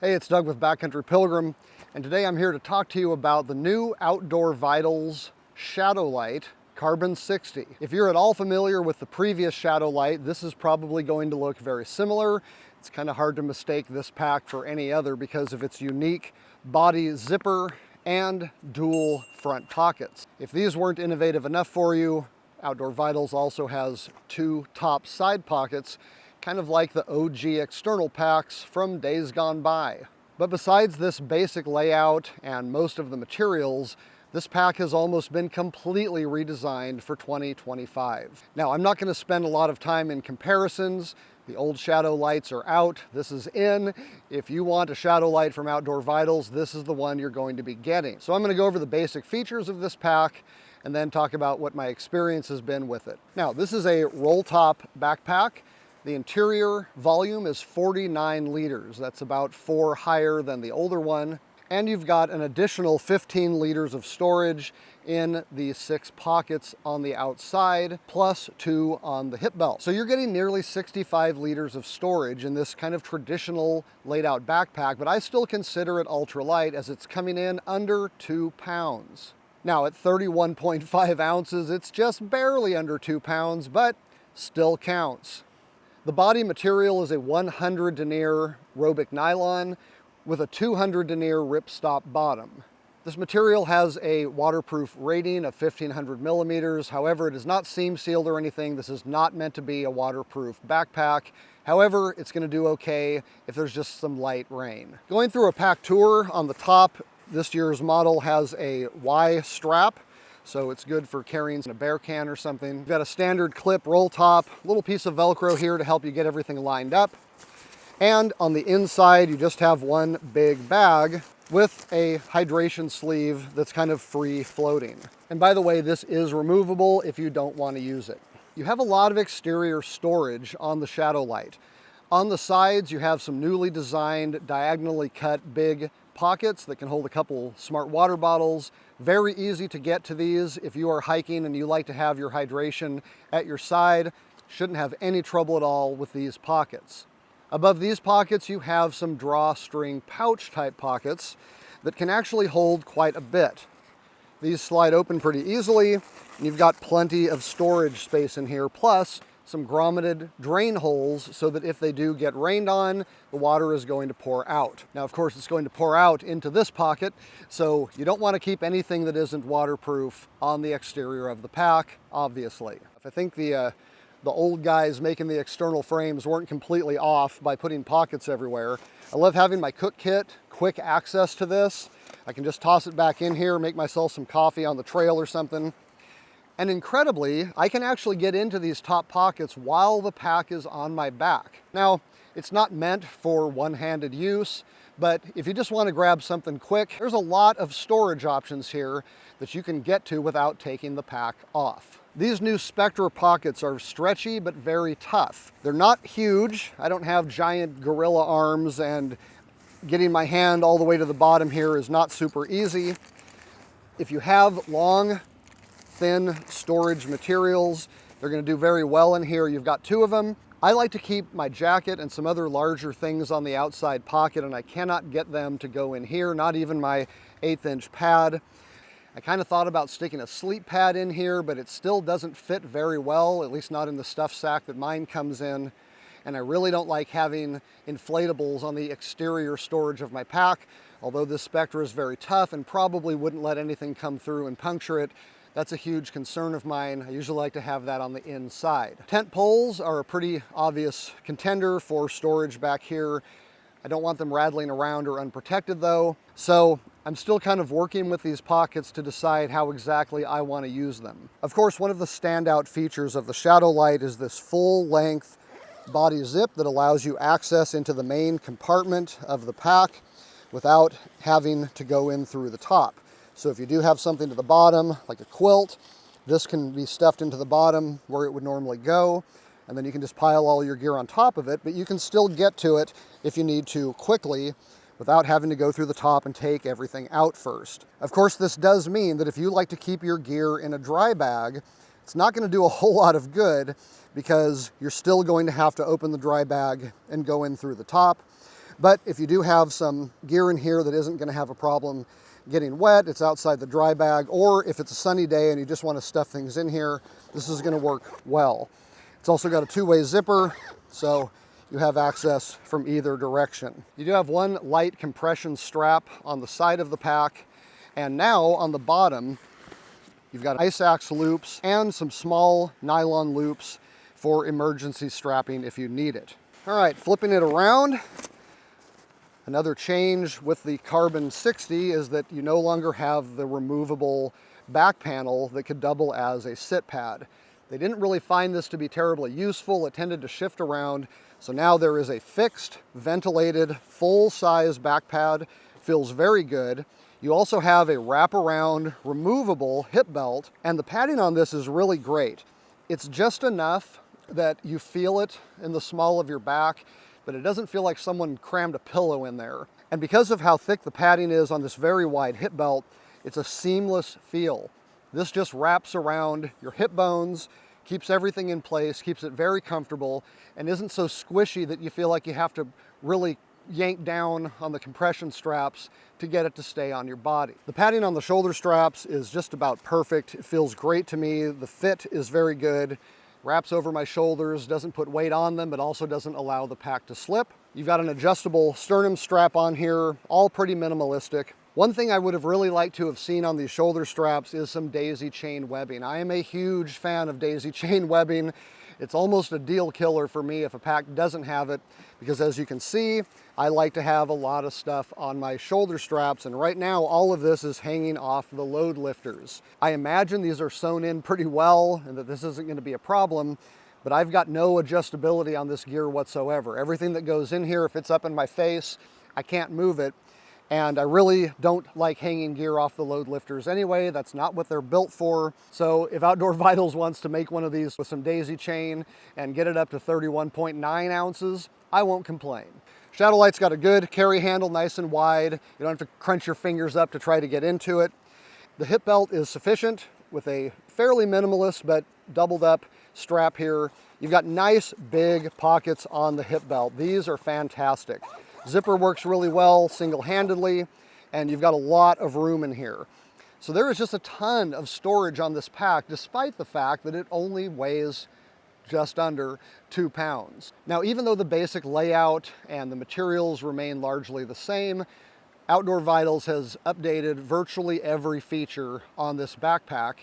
Hey, it's Doug with Backcountry Pilgrim, and today I'm here to talk to you about the new Outdoor Vitals Shadowlight Carbon 60. If you're at all familiar with the previous Shadowlight, this is probably going to look very similar. It's kind of hard to mistake this pack for any other because of its unique body zipper and dual front pockets. If these weren't innovative enough for you, Outdoor Vitals also has two top side pockets, kind of like the OG external packs from days gone by. But besides this basic layout and most of the materials, this pack has almost been completely redesigned for 2025. Now, I'm not going to spend a lot of time in comparisons. The old Shadowlights are out, this is in. If you want a Shadowlight from Outdoor Vitals, this is the one you're going to be getting. So I'm going to go over the basic features of this pack and then talk about what my experience has been with it. Now, this is a roll top backpack. The interior volume is 49 liters. That's about 4 higher than the older one. And you've got an additional 15 liters of storage in the 6 pockets on the outside, plus 2 on the hip belt. So you're getting nearly 65 liters of storage in this kind of traditional laid out backpack, but I still consider it ultralight as it's coming in under 2 pounds. Now at 31.5 ounces, it's just barely under 2 pounds, but still counts. The body material is a 100 denier Robic nylon with a 200 denier ripstop bottom. This material has a waterproof rating of 1500 millimeters. However, it is not seam sealed or anything. This is not meant to be a waterproof backpack. However, it's going to do okay if there's just some light rain. Going through a pack tour, on the top, this year's model has a Y strap. So it's good for carrying a bear can or something. You've got a standard clip roll top, little piece of Velcro here to help you get everything lined up. And on the inside, you just have one big bag with a hydration sleeve that's kind of free floating. And by the way, this is removable if you don't want to use it. You have a lot of exterior storage on the Shadowlight. On the sides, you have some newly designed, diagonally cut big pockets that can hold a couple smart water bottles. Very easy to get to these if you are hiking and you like to have your hydration at your side. Shouldn't have any trouble at all with these pockets. Above these pockets, you have some drawstring pouch type pockets that can actually hold quite a bit. These slide open pretty easily, and you've got plenty of storage space in here, plus some grommeted drain holes so that if they do get rained on, the water is going to pour out. Now, of course, it's going to pour out into this pocket, so you don't want to keep anything that isn't waterproof on the exterior of the pack, obviously. I think the old guys making the external frames weren't completely off by putting pockets everywhere. I love having my cook kit, quick access to this. I can just toss it back in here, make myself some coffee on the trail or something. And incredibly, I can actually get into these top pockets while the pack is on my back. Now, it's not meant for one-handed use, but if you just want to grab something quick, there's a lot of storage options here that you can get to without taking the pack off. These new Spectra pockets are stretchy but very tough. They're not huge. I don't have giant gorilla arms, and getting my hand all the way to the bottom here is not super easy. If you have long, thin storage materials, they're going to do very well in here. You've got 2 of them. I like to keep my jacket and some other larger things on the outside pocket, and I cannot get them to go in here, not even my 1/8-inch pad. I kind of thought about sticking a sleep pad in here, but it still doesn't fit very well, at least not in the stuff sack that mine comes in. And I really don't like having inflatables on the exterior storage of my pack. Although this Spectra is very tough and probably wouldn't let anything come through and puncture it, that's a huge concern of mine. I usually like to have that on the inside. Tent poles are a pretty obvious contender for storage back here. I don't want them rattling around or unprotected though. So I'm still kind of working with these pockets to decide how exactly I want to use them. Of course, one of the standout features of the Shadowlight is this full-length body zip that allows you access into the main compartment of the pack without having to go in through the top. So if you do have something to the bottom, like a quilt, this can be stuffed into the bottom where it would normally go, and then you can just pile all your gear on top of it, but you can still get to it if you need to quickly without having to go through the top and take everything out first. Of course, this does mean that if you like to keep your gear in a dry bag, it's not going to do a whole lot of good because you're still going to have to open the dry bag and go in through the top. But if you do have some gear in here that isn't gonna have a problem getting wet, it's outside the dry bag, or if it's a sunny day and you just wanna stuff things in here, this is gonna work well. It's also got a two-way zipper, so you have access from either direction. You do have one light compression strap on the side of the pack, and now on the bottom, you've got ice axe loops and some small nylon loops for emergency strapping if you need it. All right, flipping it around. Another change with the Carbon 60 is that you no longer have the removable back panel that could double as a sit pad. They didn't really find this to be terribly useful. It tended to shift around. So now there is a fixed, ventilated, full-size back pad. Feels very good. You also have a wraparound, removable hip belt, and the padding on this is really great. It's just enough that you feel it in the small of your back, but it doesn't feel like someone crammed a pillow in there. And because of how thick the padding is on this very wide hip belt, it's a seamless feel. This just wraps around your hip bones, keeps everything in place, keeps it very comfortable, and isn't so squishy that you feel like you have to really yank down on the compression straps to get it to stay on your body. The padding on the shoulder straps is just about perfect. It feels great to me. The fit is very good. Wraps over my shoulders, doesn't put weight on them, but also doesn't allow the pack to slip. You've got an adjustable sternum strap on here, all pretty minimalistic. One thing I would have really liked to have seen on these shoulder straps is some daisy chain webbing. I am a huge fan of daisy chain webbing. It's almost a deal killer for me if a pack doesn't have it, because as you can see, I like to have a lot of stuff on my shoulder straps, and right now all of this is hanging off the load lifters. I imagine these are sewn in pretty well and that this isn't going to be a problem, but I've got no adjustability on this gear whatsoever. Everything that goes in here, if it's up in my face, I can't move it. And I really don't like hanging gear off the load lifters anyway. That's not what they're built for. So if Outdoor Vitals wants to make one of these with some daisy chain and get it up to 31.9 ounces, I won't complain. Shadowlight's got a good carry handle, nice and wide. You don't have to crunch your fingers up to try to get into it. The hip belt is sufficient with a fairly minimalist but doubled up strap here. You've got nice big pockets on the hip belt. These are fantastic. Zipper works really well single-handedly, and you've got a lot of room in here. So there is just a ton of storage on this pack, despite the fact that it only weighs just under 2 pounds. Now, even though the basic layout and the materials remain largely the same, Outdoor Vitals has updated virtually every feature on this backpack.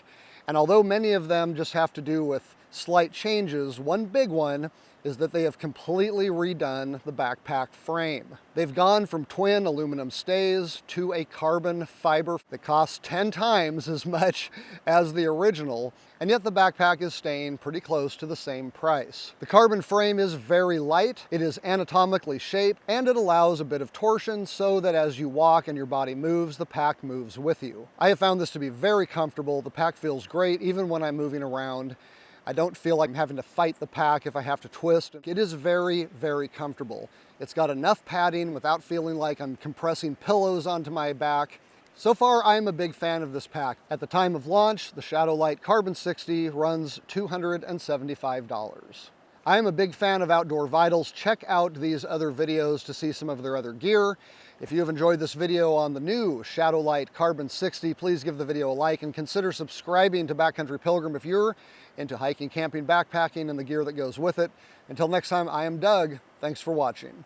And although many of them just have to do with slight changes, one big one is that they have completely redone the backpack frame. They've gone from twin aluminum stays to a carbon fiber that costs 10 times as much as the original, and yet the backpack is staying pretty close to the same price. The carbon frame is very light, it is anatomically shaped, and it allows a bit of torsion so that as you walk and your body moves, the pack moves with you. I have found this to be very comfortable. The pack feels great even when I'm moving around. I don't feel like I'm having to fight the pack if I have to twist. It is very, very comfortable. It's got enough padding without feeling like I'm compressing pillows onto my back. So far, I'm a big fan of this pack. At the time of launch, the Shadowlight Carbon 60 runs $275. I'm a big fan of Outdoor Vitals. Check out these other videos to see some of their other gear. If you have enjoyed this video on the new Shadowlight Carbon 60, please give the video a like and consider subscribing to Backcountry Pilgrim if you're into hiking, camping, backpacking, and the gear that goes with it. Until next time, I am Doug. Thanks for watching.